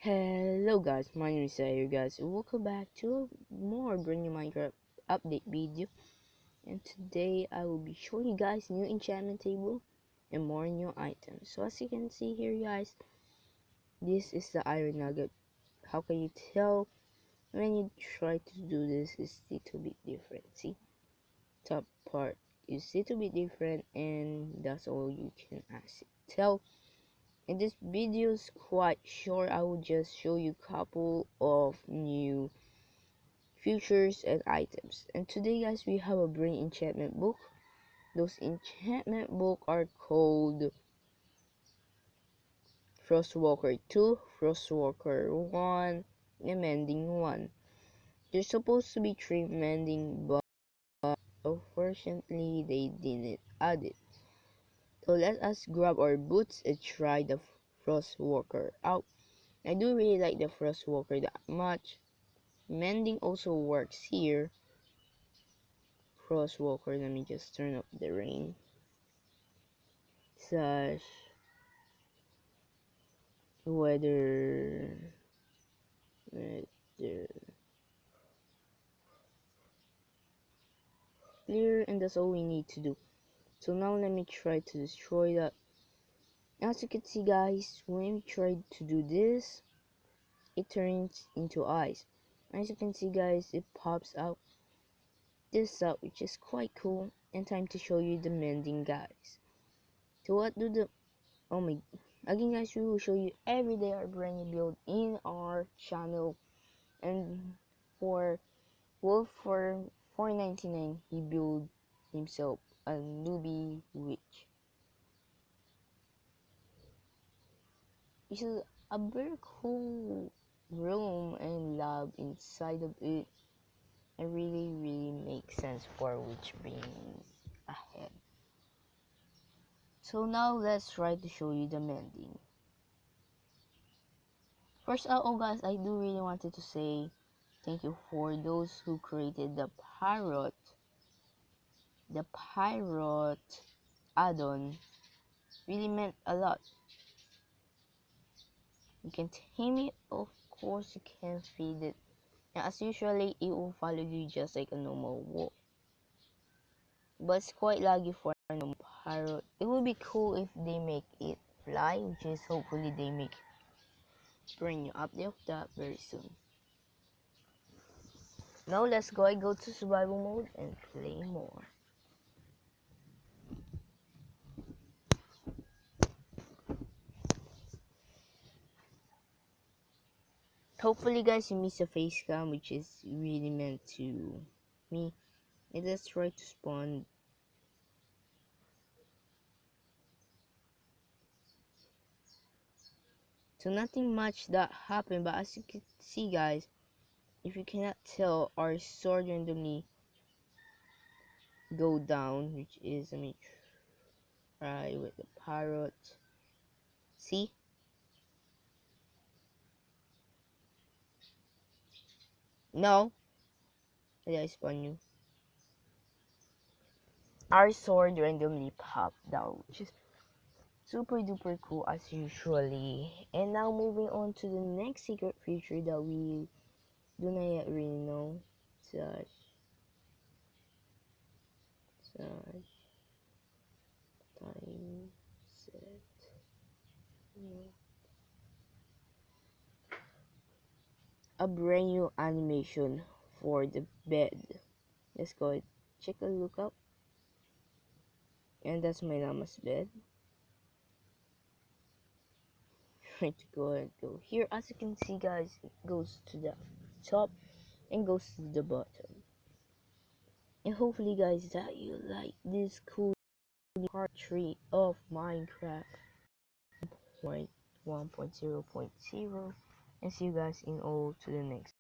Hello guys, my name is Sayer guys. Welcome back to a more brand new Minecraft update video. And today I will be showing you guys new enchantment table and more new items. So as you can see here guys, this is the iron nugget. How can you tell when you try to do this? It's a little bit different. See, top part is a little bit different, and that's all you can tell. In this video is quite short. I will just show you a couple of new features and items. And today guys, we have a brain enchantment book. Those enchantment book are called Frostwalker 2, Frostwalker 1, and Mending 1. There's supposed to be 3 mending, but unfortunately they didn't add it. So let us grab our boots and try the Frostwalker out. I do really like the Frostwalker that much. Mending also works here. Frostwalker, let me just turn up the rain. Such weather clear, and that's all we need to do. So now let me try to destroy that. As you can see guys, when we try to do this, it turns into ice. As you can see guys, it pops out this out, which is quite cool. And time to show you the mending guys. So what do the oh my again guys, we will show you every day our brand new build in our channel. And for Wolf, for $4.99 he built himself a newbie witch. This is a very cool room and lab inside of it. It really makes sense for witch being ahead. So now let's try to show you the mending. First of all guys, I do really wanted to say thank you for those who created the parrot addon. Really meant a lot. You can tame it, of course you can feed it, and as usually it will follow you just like a normal wolf, but it's quite laggy for a normal parrot. It would be cool if they make it fly, which is hopefully they make bring you update of that very soon. Now let's go to survival mode and play more. Hopefully guys you miss a face cam, which is really meant to me. And let's try to spawn. So nothing much that happened, but as you can see guys, if you cannot tell, our sword randomly go down, which is, let me try with the parrot. See? No. Did I spawn you? Our sword randomly popped down, which is super duper cool as usually. And now moving on to the next secret feature that we do not yet really know. Such time set. A brand new animation for the bed. Let's go check a look up. And that's my llama's bed. Try to go here. As you can see guys, it goes to the top and goes to the bottom. And hopefully guys that you like this cool part 3 of Minecraft 1.0.0. And see you guys in all to the next